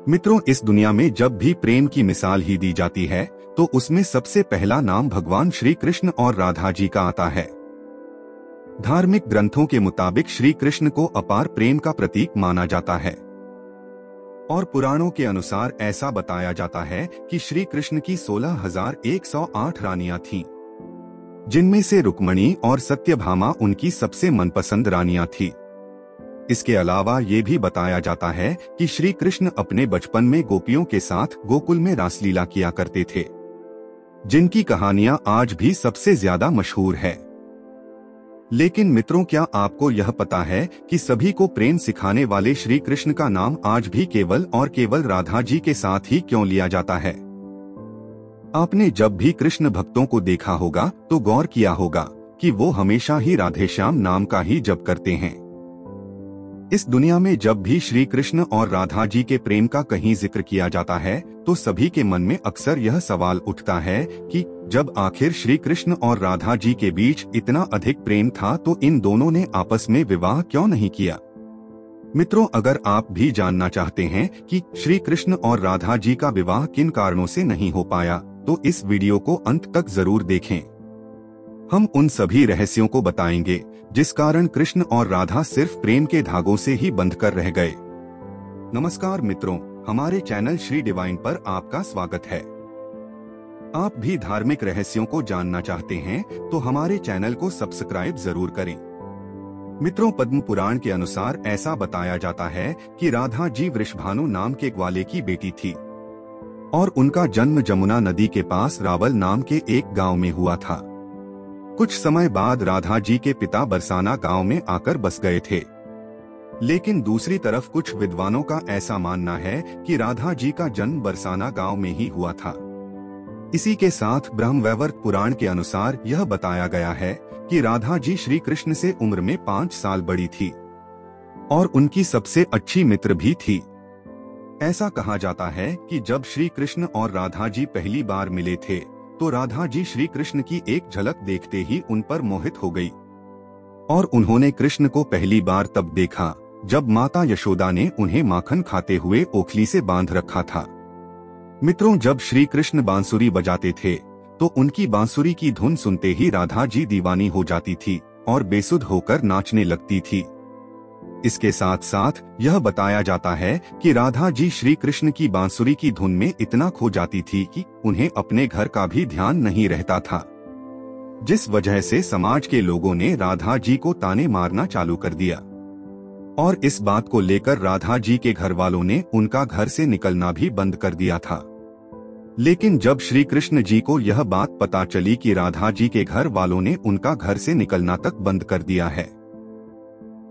मित्रों, इस दुनिया में जब भी प्रेम की मिसाल ही दी जाती है तो उसमें सबसे पहला नाम भगवान श्री कृष्ण और राधा जी का आता है। धार्मिक ग्रंथों के मुताबिक श्री कृष्ण को अपार प्रेम का प्रतीक माना जाता है और पुराणों के अनुसार ऐसा बताया जाता है कि श्री कृष्ण की 16,108 रानियां थीं, जिनमें से रुक्मणी और सत्यभामा उनकी सबसे मनपसंद रानियां थीं। इसके अलावा ये भी बताया जाता है कि श्री कृष्ण अपने बचपन में गोपियों के साथ गोकुल में रासलीला किया करते थे, जिनकी कहानियां आज भी सबसे ज्यादा मशहूर है। लेकिन मित्रों, क्या आपको यह पता है कि सभी को प्रेम सिखाने वाले श्री कृष्ण का नाम आज भी केवल और केवल राधा जी के साथ ही क्यों लिया जाता है? आपने जब भी कृष्ण भक्तों को देखा होगा तो गौर किया होगा कि वो हमेशा ही राधेश्याम नाम का ही जप करते हैं। इस दुनिया में जब भी श्री कृष्ण और राधा जी के प्रेम का कहीं जिक्र किया जाता है तो सभी के मन में अक्सर यह सवाल उठता है कि जब आखिर श्री कृष्ण और राधा जी के बीच इतना अधिक प्रेम था तो इन दोनों ने आपस में विवाह क्यों नहीं किया? मित्रों, अगर आप भी जानना चाहते हैं कि श्री कृष्ण और राधा जी का विवाह किन कारणों से नहीं हो पाया तो इस वीडियो को अंत तक जरूर देखें। हम उन सभी रहस्यों को बताएंगे जिस कारण कृष्ण और राधा सिर्फ प्रेम के धागों से ही बंध कर रह गए। नमस्कार मित्रों, हमारे चैनल श्री डिवाइन पर आपका स्वागत है। आप भी धार्मिक रहस्यों को जानना चाहते हैं तो हमारे चैनल को सब्सक्राइब जरूर करें। मित्रों, पद्म पुराण के अनुसार ऐसा बताया जाता है कि राधा जी वृषभानु नाम के ग्वाले की बेटी थी और उनका जन्म जमुना नदी के पास रावल नाम के एक गांव में हुआ था। कुछ समय बाद राधा जी के पिता बरसाना गांव में आकर बस गए थे, लेकिन दूसरी तरफ कुछ विद्वानों का ऐसा मानना है कि राधा जी का जन्म बरसाना गांव में ही हुआ था। इसी के साथ ब्रह्मवैवर्त पुराण के अनुसार यह बताया गया है कि राधा जी श्री कृष्ण से उम्र में 5 साल बड़ी थी और उनकी सबसे अच्छी मित्र भी थी। ऐसा कहा जाता है कि जब श्री कृष्ण और राधा जी पहली बार मिले थे तो राधा जी श्री कृष्ण की एक झलक देखते ही उन पर मोहित हो गई और उन्होंने कृष्ण को पहली बार तब देखा जब माता यशोदा ने उन्हें माखन खाते हुए ओखली से बांध रखा था। मित्रों, जब श्री कृष्ण बांसुरी बजाते थे तो उनकी बांसुरी की धुन सुनते ही राधा जी दीवानी हो जाती थी और बेसुध होकर नाचने लगती थी। इसके साथ साथ यह बताया जाता है कि राधा जी श्री कृष्ण की बांसुरी की धुन में इतना खो जाती थी कि उन्हें अपने घर का भी ध्यान नहीं रहता था, जिस वजह से समाज के लोगों ने राधा जी को ताने मारना चालू कर दिया और इस बात को लेकर राधा जी के घर वालों ने उनका घर से निकलना भी बंद कर दिया था। लेकिन जब श्री कृष्ण जी को यह बात पता चली कि राधा जी के घर वालों ने उनका घर से निकलना तक बंद कर दिया है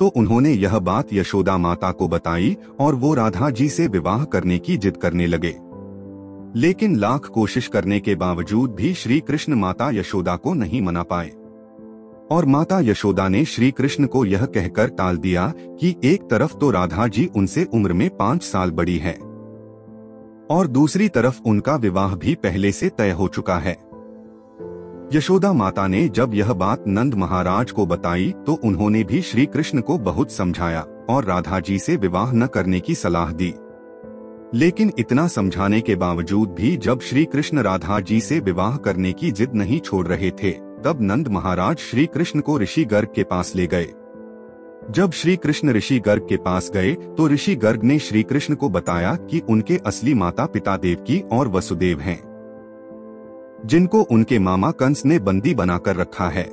तो उन्होंने यह बात यशोदा माता को बताई और वो राधा जी से विवाह करने की जिद करने लगे। लेकिन लाख कोशिश करने के बावजूद भी श्री कृष्ण माता यशोदा को नहीं मना पाए और माता यशोदा ने श्री कृष्ण को यह कहकर टाल दिया कि एक तरफ तो राधा जी उनसे उम्र में 5 साल बड़ी है और दूसरी तरफ उनका विवाह भी पहले से तय हो चुका है। यशोदा माता ने जब यह बात नंद महाराज को बताई तो उन्होंने भी श्री कृष्ण को बहुत समझाया और राधा जी से विवाह न करने की सलाह दी। लेकिन इतना समझाने के बावजूद भी जब श्री कृष्ण राधा जी से विवाह करने की जिद नहीं छोड़ रहे थे तब नंद महाराज श्री कृष्ण को ऋषि गर्ग के पास ले गए। जब श्री कृष्ण ऋषि गर्ग के पास गए तो ऋषि गर्ग ने श्री कृष्ण को बताया कि उनके असली माता पिता देवकी और वसुदेव हैं, जिनको उनके मामा कंस ने बंदी बनाकर रखा है।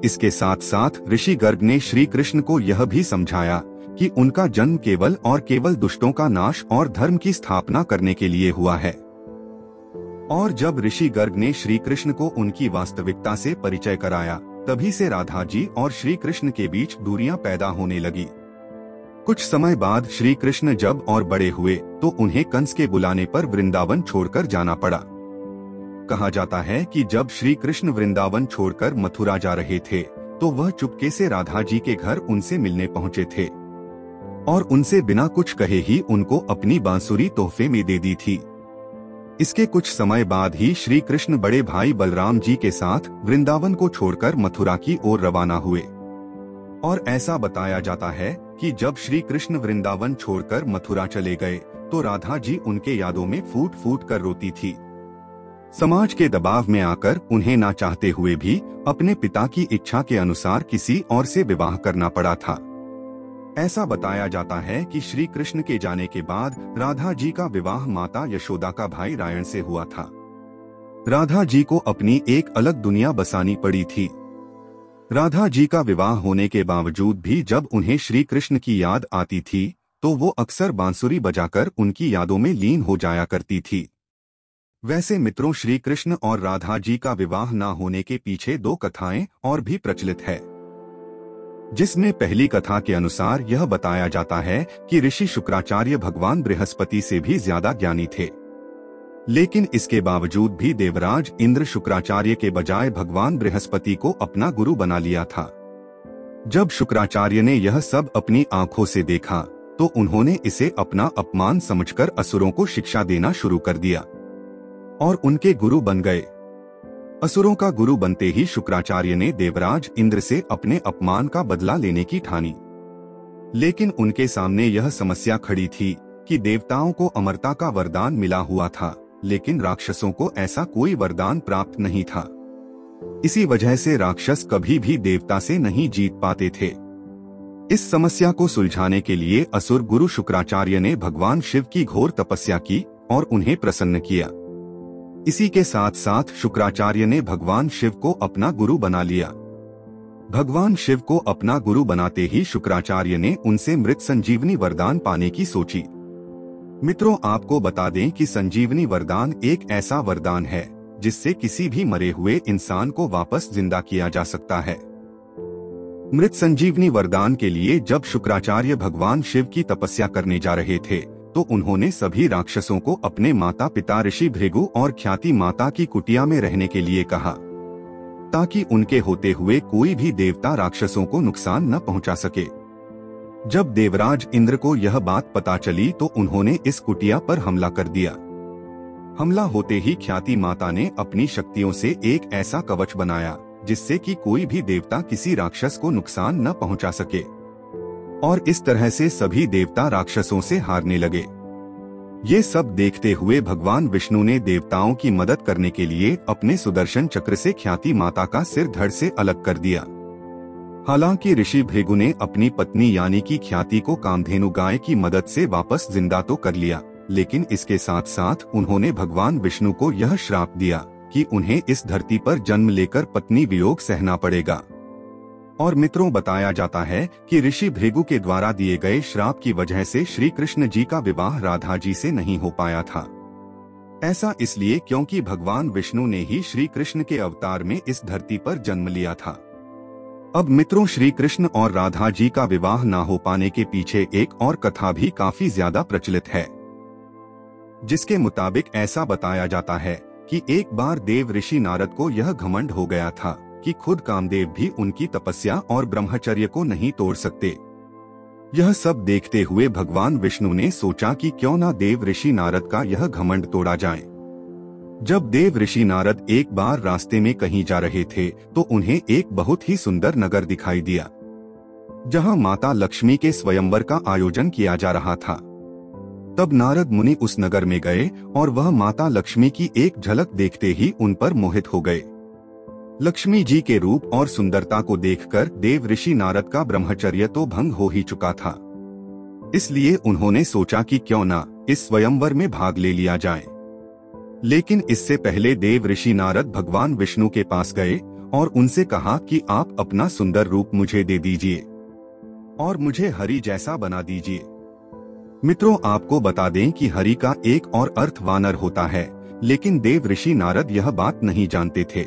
इसके साथ साथ ऋषि गर्ग ने श्री कृष्ण को यह भी समझाया कि उनका जन्म केवल और केवल दुष्टों का नाश और धर्म की स्थापना करने के लिए हुआ है। और जब ऋषि गर्ग ने श्री कृष्ण को उनकी वास्तविकता से परिचय कराया तभी से राधा जी और श्री कृष्ण के बीच दूरियां पैदा होने लगी। कुछ समय बाद श्री कृष्ण जब और बड़े हुए तो उन्हें कंस के बुलाने पर वृंदावन छोड़कर जाना पड़ा। कहा जाता है कि जब श्री कृष्ण वृंदावन छोड़कर मथुरा जा रहे थे तो वह चुपके से राधा जी के घर उनसे मिलने पहुंचे थे और उनसे बिना कुछ कहे ही उनको अपनी बांसुरी तोहफे में दे दी थी। इसके कुछ समय बाद ही श्री कृष्ण बड़े भाई बलराम जी के साथ वृंदावन को छोड़कर मथुरा की ओर रवाना हुए और ऐसा बताया जाता है कि जब श्री कृष्ण वृंदावन छोड़कर मथुरा चले गए तो राधा जी उनके यादों में फूट फूट कर रोती थी। समाज के दबाव में आकर उन्हें ना चाहते हुए भी अपने पिता की इच्छा के अनुसार किसी और से विवाह करना पड़ा था। ऐसा बताया जाता है कि श्री कृष्ण के जाने के बाद राधा जी का विवाह माता यशोदा का भाई रायण से हुआ था। राधा जी को अपनी एक अलग दुनिया बसानी पड़ी थी। राधा जी का विवाह होने के बावजूद भी जब उन्हें श्री कृष्ण की याद आती थी तो वो अक्सर बांसुरी बजाकर उनकी यादों में लीन हो जाया करती थी। वैसे मित्रों, श्री कृष्ण और राधा जी का विवाह न होने के पीछे दो कथाएं और भी प्रचलित है, जिसमें पहली कथा के अनुसार यह बताया जाता है कि ऋषि शुक्राचार्य भगवान बृहस्पति से भी ज्यादा ज्ञानी थे, लेकिन इसके बावजूद भी देवराज इंद्र शुक्राचार्य के बजाय भगवान बृहस्पति को अपना गुरु बना लिया था। जब शुक्राचार्य ने यह सब अपनी आंखों से देखा तो उन्होंने इसे अपना अपमान समझकर असुरों को शिक्षा देना शुरू कर दिया और उनके गुरु बन गए। असुरों का गुरु बनते ही शुक्राचार्य ने देवराज इंद्र से अपने अपमान का बदला लेने की ठानी, लेकिन उनके सामने यह समस्या खड़ी थी कि देवताओं को अमरता का वरदान मिला हुआ था, लेकिन राक्षसों को ऐसा कोई वरदान प्राप्त नहीं था। इसी वजह से राक्षस कभी भी देवता से नहीं जीत पाते थे। इस समस्या को सुलझाने के लिए असुर गुरु शुक्राचार्य ने भगवान शिव की घोर तपस्या की और उन्हें प्रसन्न किया। इसी के साथ साथ शुक्राचार्य ने भगवान शिव को अपना गुरु बना लिया। भगवान शिव को अपना गुरु बनाते ही शुक्राचार्य ने उनसे मृत संजीवनी वरदान पाने की सोची। मित्रों, आपको बता दें कि संजीवनी वरदान एक ऐसा वरदान है जिससे किसी भी मरे हुए इंसान को वापस जिंदा किया जा सकता है। मृत संजीवनी वरदान के लिए जब शुक्राचार्य भगवान शिव की तपस्या करने जा रहे थे तो उन्होंने सभी राक्षसों को अपने माता पिता ऋषि भृगु और ख्याति माता की कुटिया में रहने के लिए कहा, ताकि उनके होते हुए कोई भी देवता राक्षसों को नुकसान न पहुंचा सके। जब देवराज इंद्र को यह बात पता चली तो उन्होंने इस कुटिया पर हमला कर दिया। हमला होते ही ख्याति माता ने अपनी शक्तियों से एक ऐसा कवच बनाया जिससे कि कोई भी देवता किसी राक्षस को नुकसान न पहुंचा सके, और इस तरह से सभी देवता राक्षसों से हारने लगे। ये सब देखते हुए भगवान विष्णु ने देवताओं की मदद करने के लिए अपने सुदर्शन चक्र से ख्याति माता का सिर धड़ से अलग कर दिया। हालांकि ऋषि भृगु ने अपनी पत्नी यानी कि ख्याति को कामधेनु गाय की मदद से वापस जिंदा तो कर लिया, लेकिन इसके साथ साथ उन्होंने भगवान विष्णु को यह श्राप दिया कि उन्हें इस धरती पर जन्म लेकर पत्नी वियोग सहना पड़ेगा। और मित्रों, बताया जाता है कि ऋषि भृगु के द्वारा दिए गए श्राप की वजह से श्री कृष्ण जी का विवाह राधा जी से नहीं हो पाया था। ऐसा इसलिए क्योंकि भगवान विष्णु ने ही श्री कृष्ण के अवतार में इस धरती पर जन्म लिया था। अब मित्रों, श्री कृष्ण और राधा जी का विवाह न हो पाने के पीछे एक और कथा भी काफी ज्यादा प्रचलित है, जिसके मुताबिक ऐसा बताया जाता है कि एक बार देव ऋषि नारद को यह घमंड हो गया था कि खुद कामदेव भी उनकी तपस्या और ब्रह्मचर्य को नहीं तोड़ सकते। यह सब देखते हुए भगवान विष्णु ने सोचा कि क्यों ना देव ऋषि नारद का यह घमंड तोड़ा जाए। जब देव ऋषि नारद एक बार रास्ते में कहीं जा रहे थे तो उन्हें एक बहुत ही सुंदर नगर दिखाई दिया, जहां माता लक्ष्मी के स्वयंवर का आयोजन किया जा रहा था। तब नारद मुनि उस नगर में गए और वह माता लक्ष्मी की एक झलक देखते ही उन पर मोहित हो गए। लक्ष्मी जी के रूप और सुंदरता को देखकर देव ऋषि नारद का ब्रह्मचर्य तो भंग हो ही चुका था, इसलिए उन्होंने सोचा कि क्यों ना इस स्वयंवर में भाग ले लिया जाए। लेकिन इससे पहले देव ऋषि नारद भगवान विष्णु के पास गए और उनसे कहा कि आप अपना सुंदर रूप मुझे दे दीजिए और मुझे हरि जैसा बना दीजिए। मित्रों, आपको बता दें कि हरि का एक और अर्थ वानर होता है, लेकिन देव ऋषि नारद यह बात नहीं जानते थे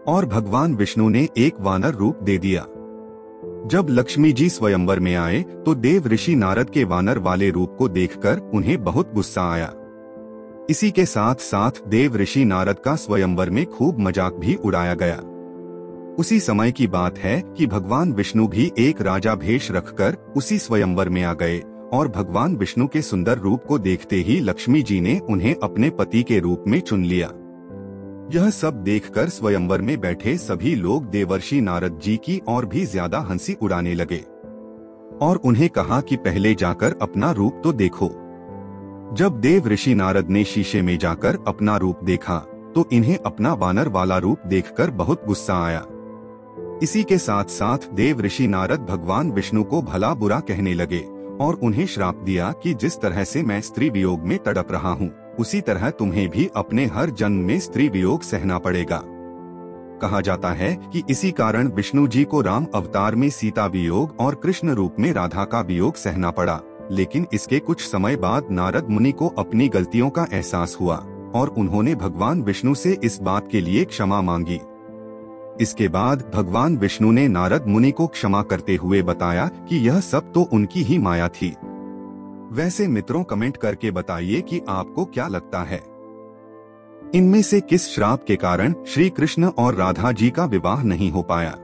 और भगवान विष्णु ने एक वानर रूप दे दिया। जब लक्ष्मी जी स्वयंवर में आए तो देव ऋषि नारद के वानर वाले रूप को देखकर उन्हें बहुत गुस्सा आया। इसी के साथ साथ देव ऋषि नारद का स्वयंवर में खूब मजाक भी उड़ाया गया। उसी समय की बात है कि भगवान विष्णु भी एक राजा भेष रखकर उसी स्वयंवर में आ गए और भगवान विष्णु के सुंदर रूप को देखते ही लक्ष्मी जी ने उन्हें अपने पति के रूप में चुन लिया। यह सब देखकर स्वयंवर में बैठे सभी लोग देवर्षि नारद जी की और भी ज्यादा हंसी उड़ाने लगे और उन्हें कहा कि पहले जाकर अपना रूप तो देखो। जब देव ऋषि नारद ने शीशे में जाकर अपना रूप देखा तो इन्हें अपना वानर वाला रूप देखकर बहुत गुस्सा आया। इसी के साथ साथ देव ऋषि नारद भगवान विष्णु को भला बुरा कहने लगे और उन्हें श्राप दिया कि जिस तरह से मैं स्त्री वियोग में तड़प रहा हूँ, उसी तरह तुम्हें भी अपने हर जन्म में स्त्री वियोग सहना पड़ेगा। कहा जाता है कि इसी कारण विष्णु जी को राम अवतार में सीता वियोग और कृष्ण रूप में राधा का वियोग सहना पड़ा। लेकिन इसके कुछ समय बाद नारद मुनि को अपनी गलतियों का एहसास हुआ और उन्होंने भगवान विष्णु से इस बात के लिए क्षमा मांगी। इसके बाद भगवान विष्णु ने नारद मुनि को क्षमा करते हुए बताया कि यह सब तो उनकी ही माया थी। वैसे मित्रों, कमेंट करके बताइए कि आपको क्या लगता है, इनमें से किस श्राप के कारण श्री कृष्ण और राधा जी का विवाह नहीं हो पाया।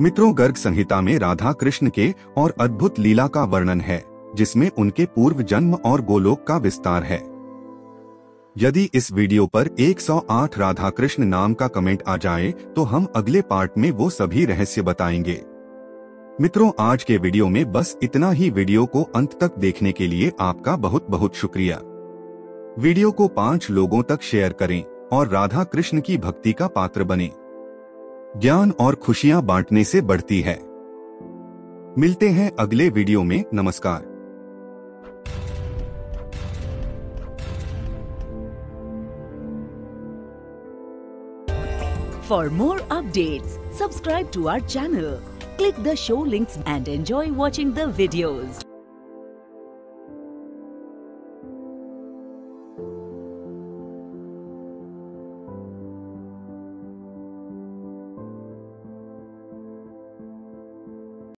मित्रों, गर्ग संहिता में राधा कृष्ण के और अद्भुत लीला का वर्णन है, जिसमें उनके पूर्व जन्म और गोलोक का विस्तार है। यदि इस वीडियो पर 108 राधा कृष्ण नाम का कमेंट आ जाए तो हम अगले पार्ट में वो सभी रहस्य बताएंगे। मित्रों, आज के वीडियो में बस इतना ही। वीडियो को अंत तक देखने के लिए आपका बहुत बहुत शुक्रिया। वीडियो को 5 लोगों तक शेयर करें और राधा कृष्ण की भक्ति का पात्र बने। ज्ञान और खुशियां बांटने से बढ़ती है। मिलते हैं अगले वीडियो में। नमस्कार। For more updates, subscribe to our channel, click the show links and enjoy watching the videos.